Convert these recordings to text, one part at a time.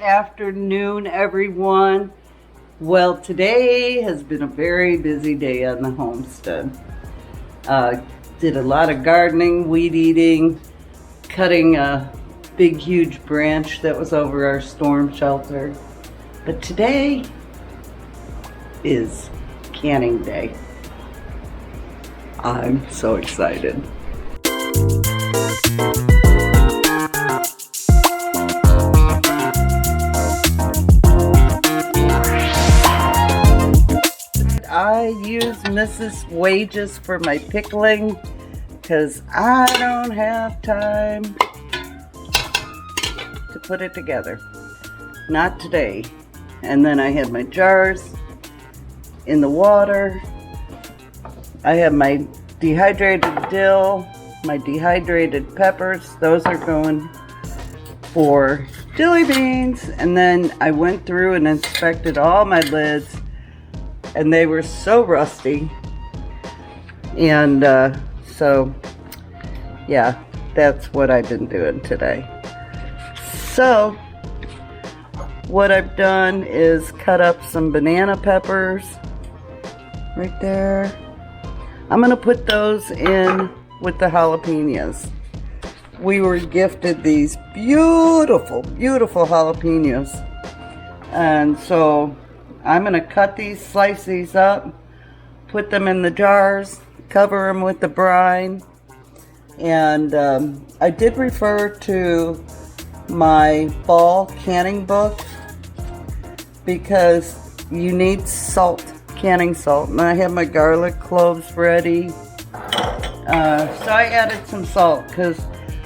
afternoon, everyone. Well, today has been a very busy day on the homestead. Did a lot of gardening, weed eating, cutting a big huge branch that was over our storm shelter. But today is canning day. I'm so excited. I use Mrs. Wages for my pickling because I don't have time to put it together. Not today. And then I had my jars in the water. I have my dehydrated dill, my dehydrated peppers. Those are going for dilly beans. And then I went through and inspected all my lids, and they were so rusty. And so, yeah, that's what I've been doing today. So, what I've done is cut up some banana peppers right there. I'm gonna put those in with the jalapenos. We were gifted these beautiful, beautiful jalapenos. And so I'm gonna cut these, slice these up, put them in the jars, cover them with the brine. And I did refer to my fall canning book because you need salt, canning salt. And I have my garlic cloves ready. So I added some salt because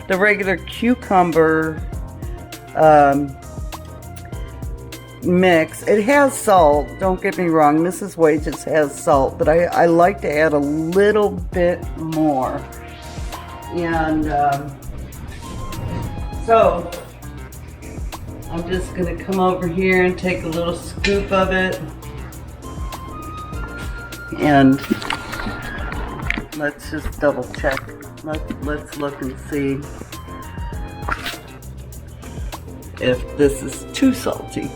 the regular cucumber mix, it has salt, don't get me wrong, Mrs. Wages has salt, but I like to add a little bit more. And so I'm just going to come over here and take a little scoop of it, and let's just double check. Let's look and see if this is too salty.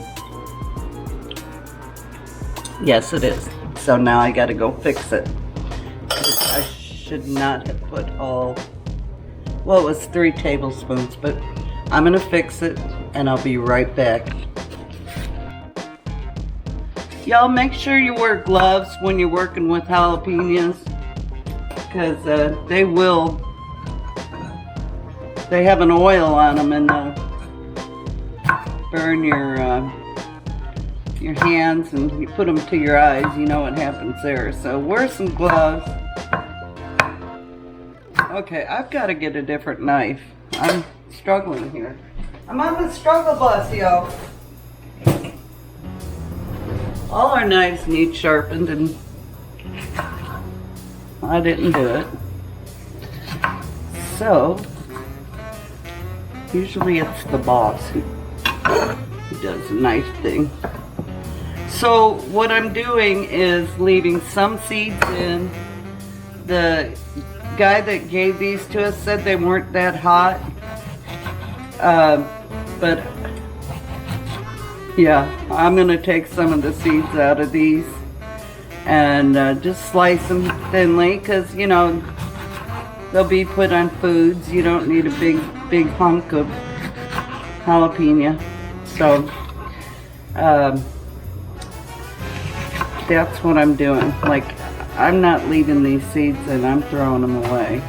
Yes, it is. So now I gotta go fix it. I should not have put all, well, it was 3 tablespoons, but I'm gonna fix it and I'll be right back. Y'all make sure you wear gloves when you're working with jalapenos, because they have an oil on them and they'll burn your hands, and you put them to your eyes, you know what happens there. So wear some gloves. Okay, I've got to get a different knife. I'm struggling here. I'm on the struggle bus, y'all. All our knives need sharpened, and I didn't do it. So usually it's the boss who does the knife thing. So what I'm doing is leaving some seeds in. The guy that gave these to us said they weren't that hot. But yeah, I'm gonna take some of the seeds out of these and just slice them thinly, because you know they'll be put on foods. You don't need a big hunk of jalapeno. So that's what I'm doing. Like, I'm not leaving these seeds in, I'm throwing them away.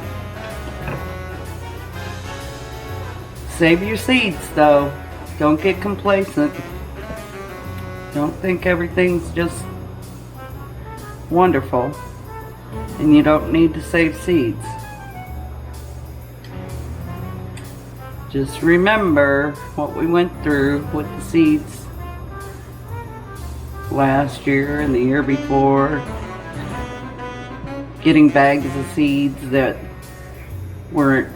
Save your seeds though. Don't get complacent. Don't think everything's just wonderful and you don't need to save seeds. Just remember what we went through with the seeds last year and the year before. Getting bags of seeds that were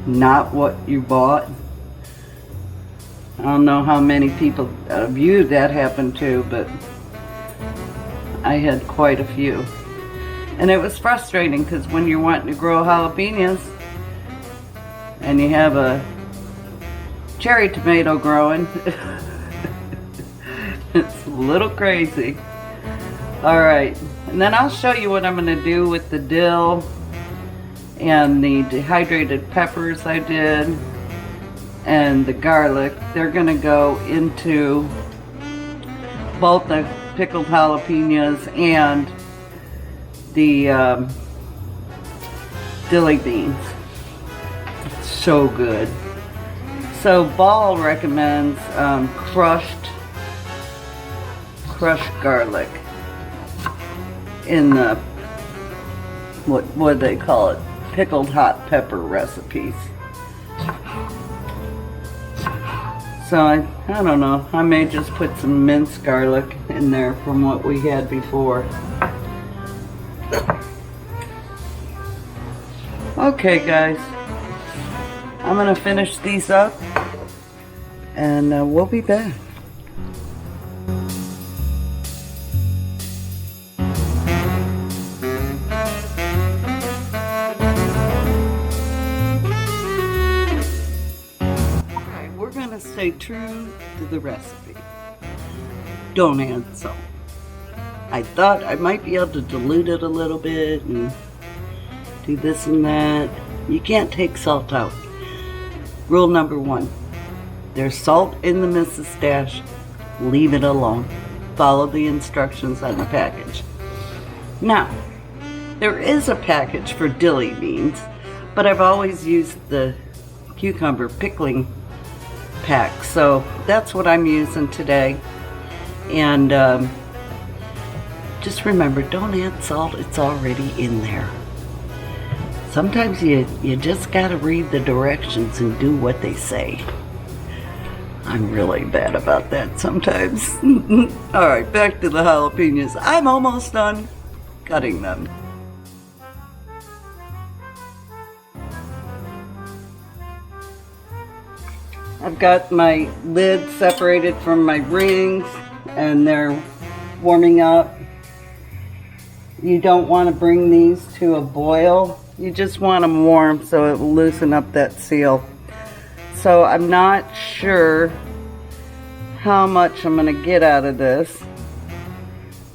not what you bought. I don't know how many people of you that happened to, but I had quite a few. And it was frustrating because when you're wanting to grow jalapenos and you have a cherry tomato growing, It's a little crazy. Alright, and then I'll show you what I'm going to do with the dill and the dehydrated peppers I did and the garlic. They're going to go into both the pickled jalapenos and the dilly beans. It's so good. So Ball recommends crushed garlic in the what do they call it? Pickled hot pepper recipes. So I don't know. I may just put some minced garlic in there from what we had before. Okay, guys. I'm gonna finish these up, and we'll be back. Alright, we're gonna stay true to the recipe. Don't add salt. I thought I might be able to dilute it a little bit and do this and that. You can't take salt out. Rule number 1, there's salt in the Mrs. Stash, leave it alone. Follow the instructions on the package. Now, there is a package for dilly beans, but I've always used the cucumber pickling pack, so that's what I'm using today. And just remember, don't add salt, it's already in there. Sometimes you just gotta read the directions and do what they say. I'm really bad about that sometimes. Alright, back to the jalapenos. I'm almost done cutting them. I've got my lid separated from my rings and they're warming up. You don't want to bring these to a boil. You just want them warm so it will loosen up that seal. So I'm not sure how much I'm going to get out of this.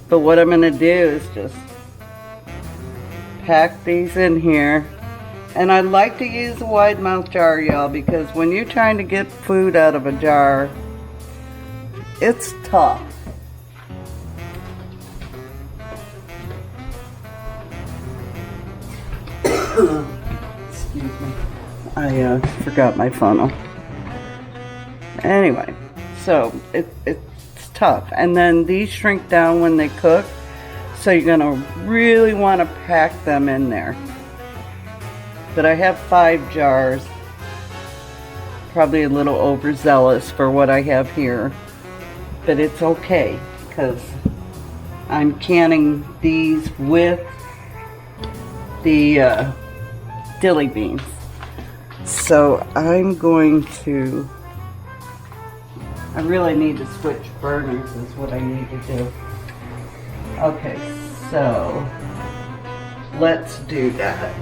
But what I'm going to do is just pack these in here. And I like to use a wide mouth jar, y'all, because when you're trying to get food out of a jar, it's tough. Excuse me. I forgot my funnel. Anyway, so it's tough. And then these shrink down when they cook, so you're going to really want to pack them in there. But I have 5 jars. Probably a little overzealous for what I have here. But it's okay, because I'm canning these with the dilly beans. So I'm going to, I really need to switch burners is what I need to do. Okay, so let's do that.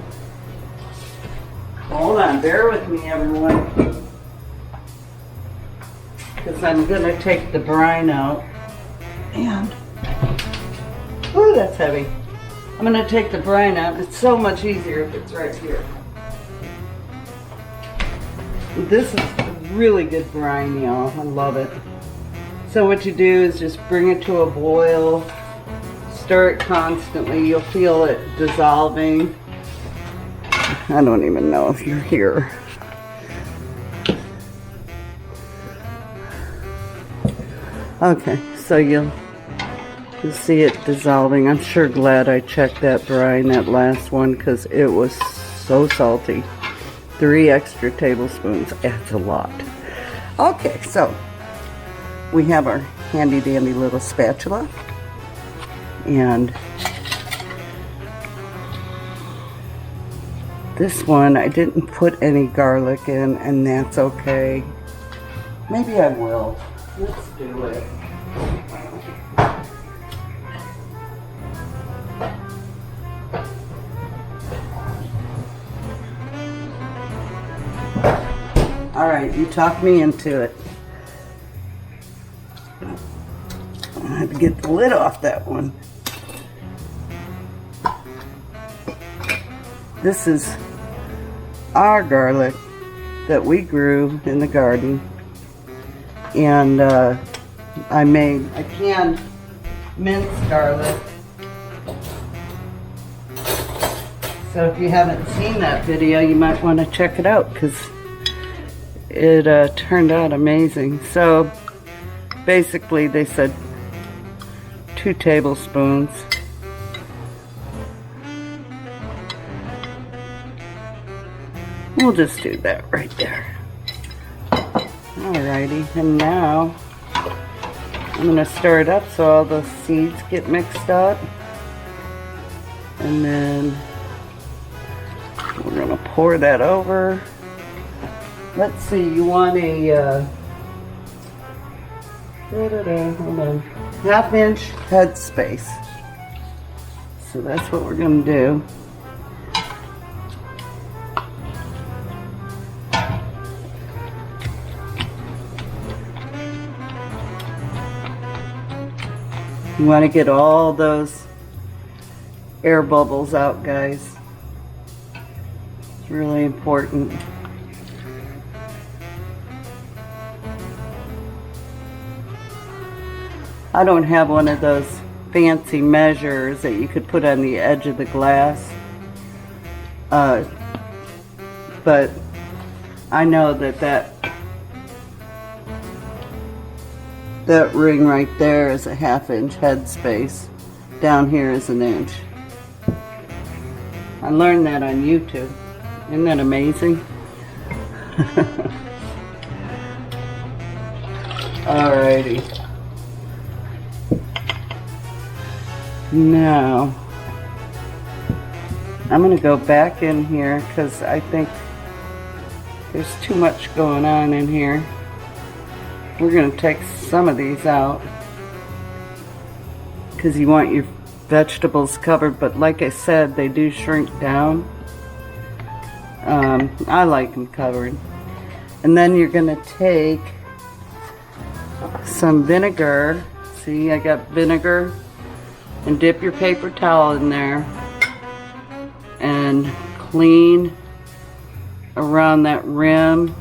Hold on, bear with me everyone, because I'm going to take the brine out and, oh, that's heavy. I'm going to take the brine out. It's so much easier if it's right here. This is a really good brine, y'all. I love it. So what you do is just bring it to a boil, stir it constantly. You'll feel it dissolving. I don't even know if you're here. Okay, so you'll see it dissolving. I'm sure glad I checked that brine, that last one, because it was so salty. 3 extra tablespoons adds a lot. Okay, so we have our handy dandy little spatula, and this one I didn't put any garlic in, and that's okay. Maybe I will. Let's do it. All right, you talked me into it. I had to get the lid off that one. This is our garlic that we grew in the garden. And I canned minced garlic. So if you haven't seen that video, you might want to check it out because it turned out amazing. So basically they said 2 tablespoons. We'll just do that right there. Alrighty, and now I'm going to stir it up so all the seeds get mixed up. And then we're going to pour that over. Let's see, you want a hold on, 1/2 inch head space. So that's what we're going to do. You want to get all those air bubbles out, guys. It's really important. I don't have one of those fancy measures that you could put on the edge of the glass. But I know that ring right there is a 1/2 inch head space. Down here is 1 inch. I learned that on YouTube. Isn't that amazing? Alrighty. Now, I'm going to go back in here because I think there's too much going on in here. We're going to take some of these out because you want your vegetables covered, but like I said, they do shrink down. I like them covered. And then you're going to take some vinegar. See, I got vinegar. And dip your paper towel in there and clean around that rim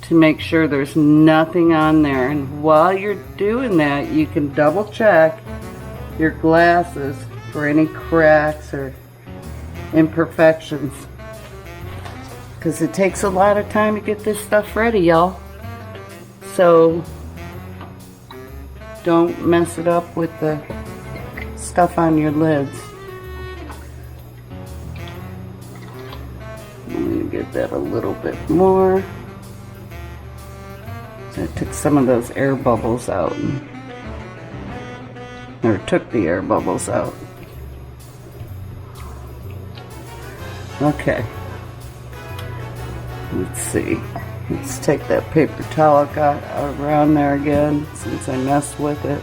to make sure there's nothing on there. And while you're doing that, you can double check your glasses for any cracks or imperfections, because it takes a lot of time to get this stuff ready, y'all. So don't mess it up with the stuff on your lids. I'm going to get that a little bit more. So I took some of those air bubbles out. Or took the air bubbles out. Okay. Let's see. Let's take that paper towel I got around there again since I messed with it.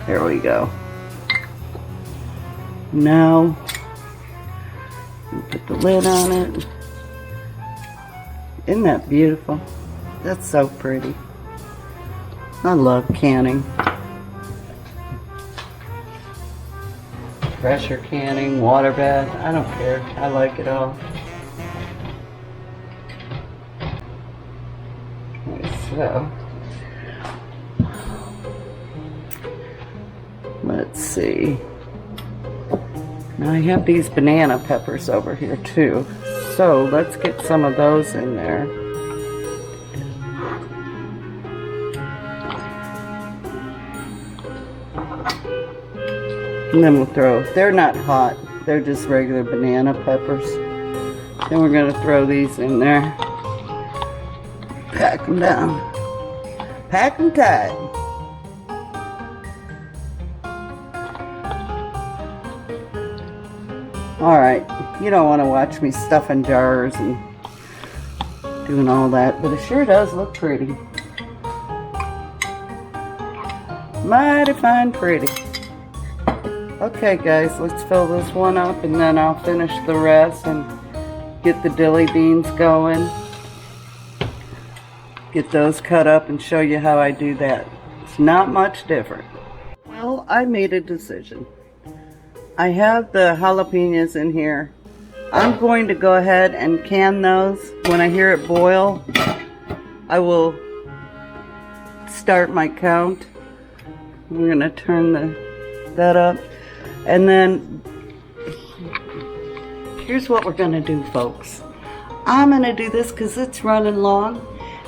There we go. Now, put the lid on it. Isn't that beautiful? That's so pretty. I love canning. Pressure canning, water bath, I don't care. I like it all. So, let's see. Now I have these banana peppers over here too. So let's get some of those in there. And then we'll throw, they're not hot, they're just regular banana peppers. Then we're going to throw these in there. Pack them down. Pack them tight. Alright, you don't want to watch me stuffing jars and doing all that, but it sure does look pretty. Mighty fine pretty. Okay guys, let's fill this one up and then I'll finish the rest and get the dilly beans going. get those cut up and show you how I do that. It's not much different. Well, I made a decision. I have the jalapenos in here. I'm going to go ahead and can those. When I hear it boil, I will start my count. We're going to turn that up. And then, here's what we're going to do, folks. I'm going to do this because it's running long.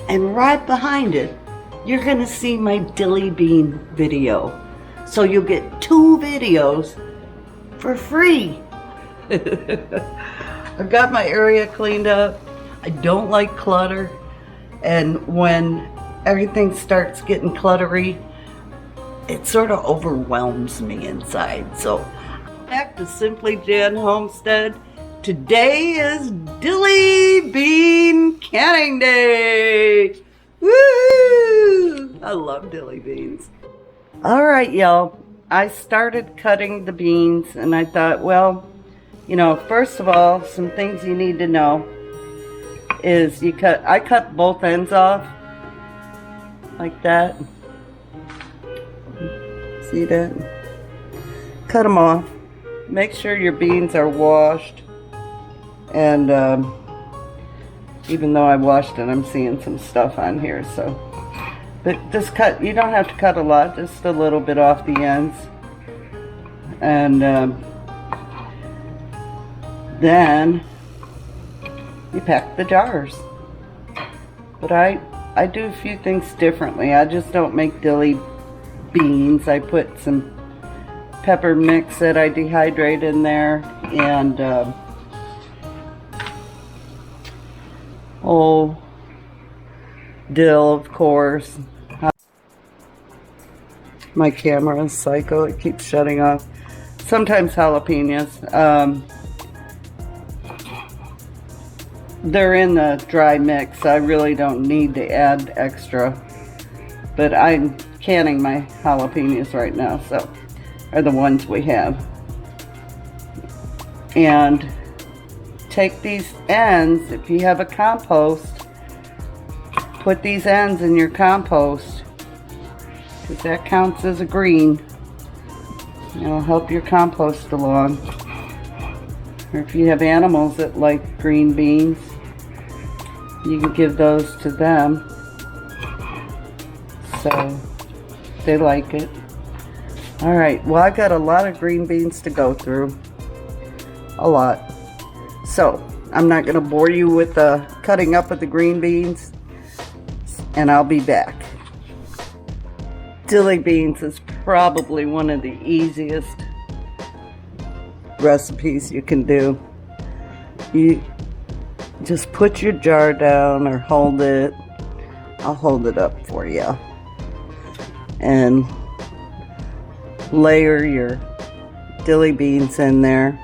And right behind it, you're going to see my dilly bean video. So you'll get 2 videos for free. I've got my area cleaned up. I don't like clutter. And when everything starts getting cluttery, it sort of overwhelms me inside. So back to Simply Jan Homestead. Today is Dilly Bean Canning Day. Woo! I love dilly beans. All right, y'all. I started cutting the beans and I thought, well, you know, first of all, some things you need to know is I cut both ends off like that. See that? Cut them off. Make sure your beans are washed. And even though I washed it, I'm seeing some stuff on here. So, but just cut. You don't have to cut a lot. Just a little bit off the ends. And then you pack the jars. But I do a few things differently. I just don't make dilly beans. I put some pepper mix that I dehydrate in there, and dill, of course. My camera is psycho. It keeps shutting off. Sometimes jalapenos. They're in the dry mix. I really don't need to add extra. But I'm canning my jalapenos right now, so are the ones we have. And take these ends, if you have a compost, put these ends in your compost, because that counts as a green. It'll help your compost along. Or if you have animals that like green beans, you can give those to them, so they like it. Alright, well, I've got a lot of green beans to go through. A lot. So, I'm not going to bore you with the cutting up of the green beans, and I'll be back. Dilly beans is probably one of the easiest recipes you can do. You just put your jar down or hold it. I'll hold it up for you. And layer your dilly beans in there.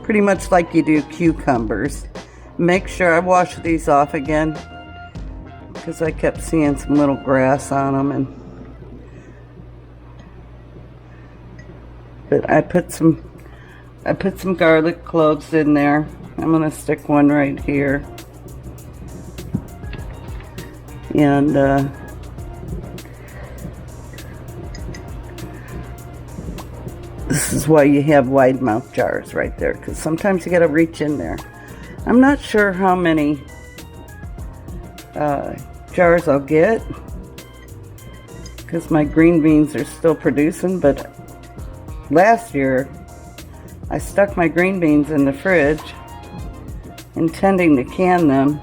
Pretty much like you do cucumbers. Make sure I wash these off again, because I kept seeing some little grass on them. But I put some garlic cloves in there. I'm gonna stick one right here. And this is why you have wide mouth jars right there, because sometimes you gotta reach in there. I'm not sure how many jars I'll get, because my green beans are still producing, but last year I stuck my green beans in the fridge intending to can them,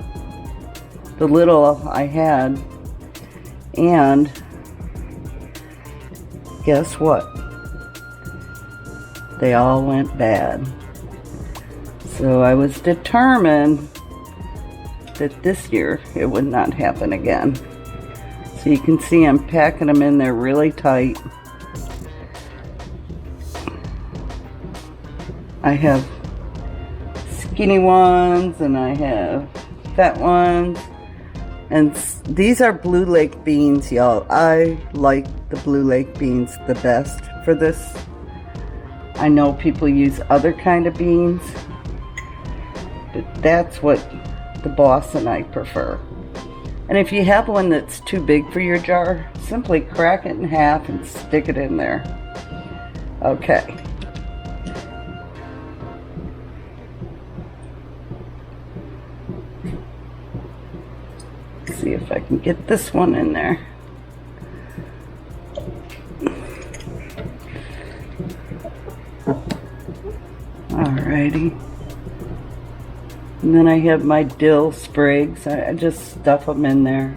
the little I had, and guess what? They all went bad. So I was determined that this year it would not happen again. So you can see I'm packing them in there really tight. I have skinny ones and I have fat ones. And these are Blue Lake beans, y'all. I like the Blue Lake beans the best for this. I know people use other kind of beans, but that's what the boss and I prefer. And if you have one that's too big for your jar, simply crack it in half and stick it in there. Okay. Let's see if I can get this one in there. Alrighty. And then I have my dill sprigs. I just stuff them in there.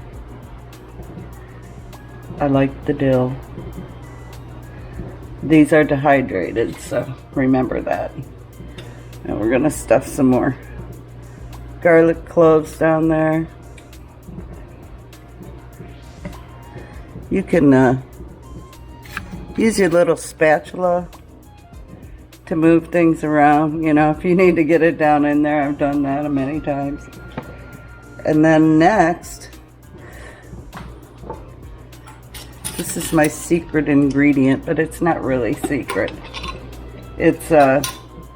I like the dill. These are dehydrated, so remember that. And we're gonna stuff some more garlic cloves down there. You can use your little spatula to move things around, you know, if you need to get it down in there. I've done that many times. And then next, this is my secret ingredient, but it's not really secret. It's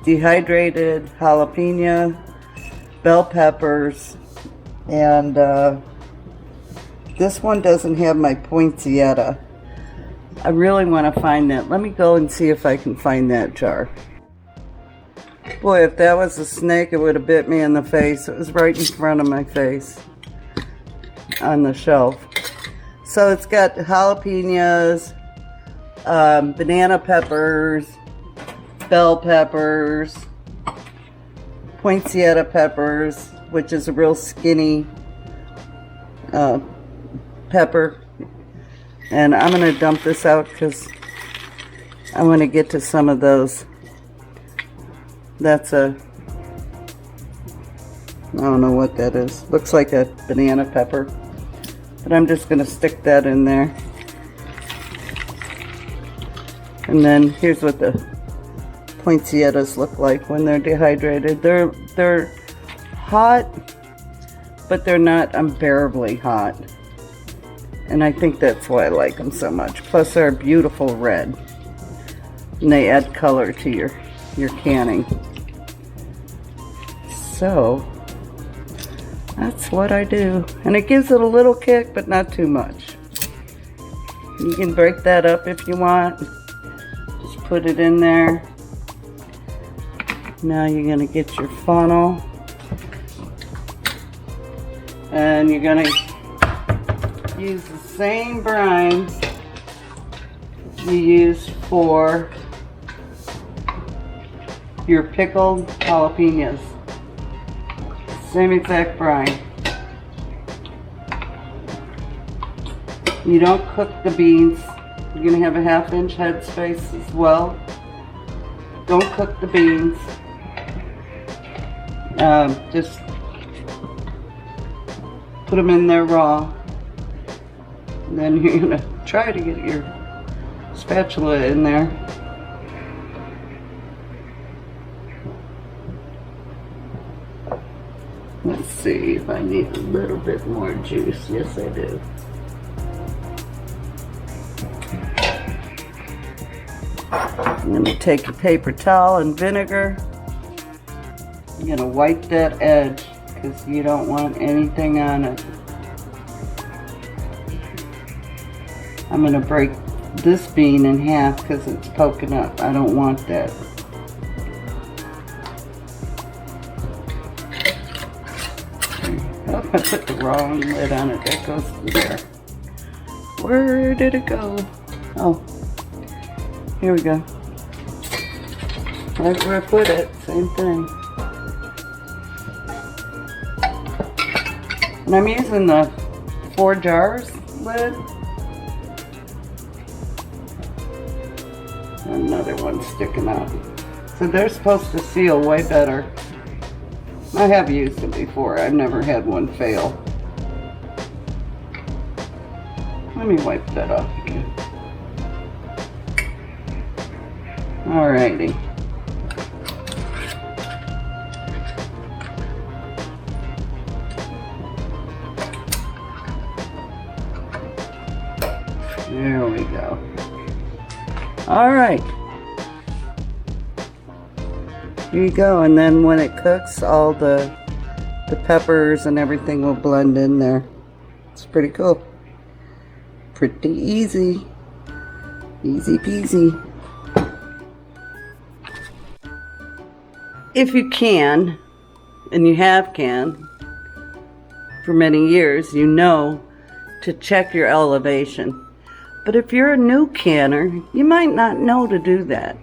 dehydrated jalapeno, bell peppers, and this one doesn't have my poinsettia. I really want to find that. Let me go and see if I can find that jar. Boy, if that was a snake, it would have bit me in the face. It was right in front of my face on the shelf. So it's got jalapenos, banana peppers, bell peppers, poinsettia peppers, which is a real skinny pepper. And I'm going to dump this out because I want to get to some of those. That's a, I don't know what that is. Looks like a banana pepper. But I'm just going to stick that in there. And then here's what the poinsettias look like when they're dehydrated. They're hot, but they're not unbearably hot. And I think that's why I like them so much. Plus they're a beautiful red. And they add color to your canning. So, that's what I do. And it gives it a little kick, but not too much. You can break that up if you want. Just put it in there. Now you're going to get your funnel. And you're going to use the same brine you use for your pickled jalapenos. Same exact brine. You don't cook the beans. You're going to have a 1/2 inch headspace as well. Don't cook the beans. Just put them in there raw. And then you're going to try to get your spatula in there. Let's see if I need a little bit more juice. Yes, I do. I'm going to take a paper towel and vinegar. I'm going to wipe that edge because you don't want anything on it. I'm going to break this bean in half because it's poking up. I don't want that. Oh, I put the wrong lid on it. That goes through there. Where did it go? Oh, here we go. Right where I put it, same thing. And I'm using the 4 jars lid. Another one sticking out. So they're supposed to seal way better. I have used them before. I've never had one fail. Let me wipe that off again. Alrighty. There we go. Alright. Here you go, and then when it cooks, all the peppers and everything will blend in there. It's pretty cool. Pretty easy. Easy peasy. If you can, and you have can for many years, you know to check your elevation. But if you're a new canner, you might not know to do that.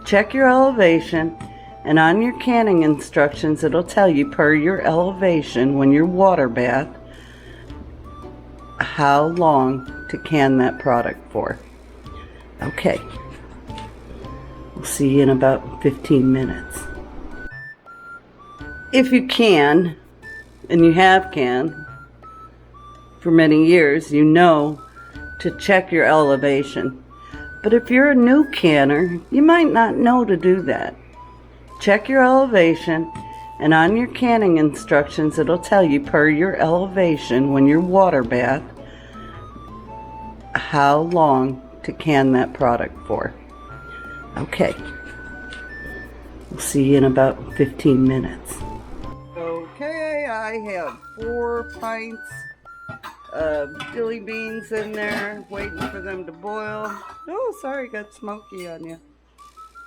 Check your elevation, and on your canning instructions it'll tell you per your elevation when you water bath how long to can that product for. Okay, we'll see you in about 15 minutes. If you can, and you have can for many years, you know to check your elevation. But if you're a new canner, you might not know to do that. Check your elevation, and on your canning instructions it'll tell you per your elevation when you water bath how long to can that product for. Okay, we'll see you in about 15 minutes. Okay, I have 4 pints of dilly beans in there, waiting for them to boil. Oh, sorry, got smoky on you.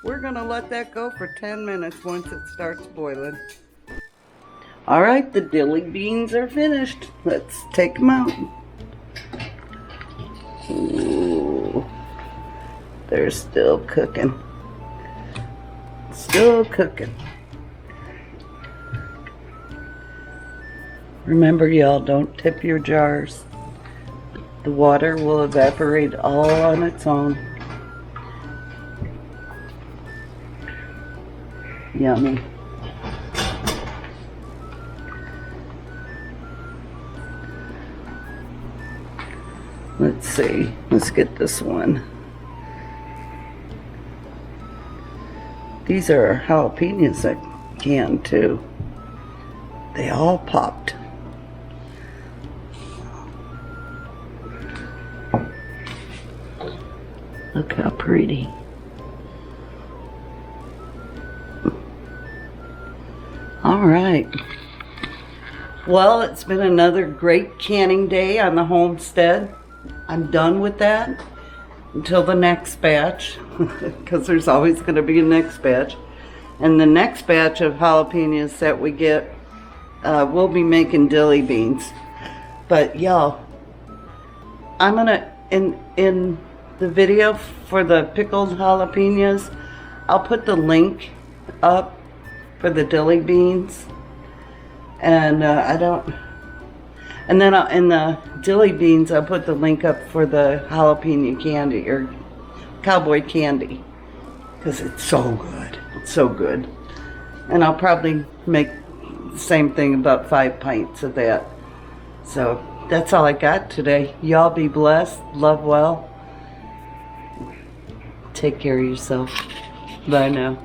We're gonna let that go for 10 minutes once it starts boiling. All right, the dilly beans are finished. Let's take them out. Ooh, they're still cooking. Still cooking. Remember, y'all, don't tip your jars. The water will evaporate all on its own. Yummy. Let's see. Let's get this one. These are jalapenos that canned too. They all popped. Look how pretty. All right. Well, it's been another great canning day on the homestead. I'm done with that until the next batch, because there's always going to be a next batch. And the next batch of jalapenos that we get, we'll be making dilly beans. But y'all, I'm gonna in the video for the pickled jalapenos, I'll put the link up for the dilly beans, and and then in the dilly beans I'll put the link up for the jalapeno candy or cowboy candy, because it's so good. It's so good. And I'll probably make the same thing, about 5 pints of that. So that's all I got today. Y'all be blessed, love well, take care of yourself. Bye now.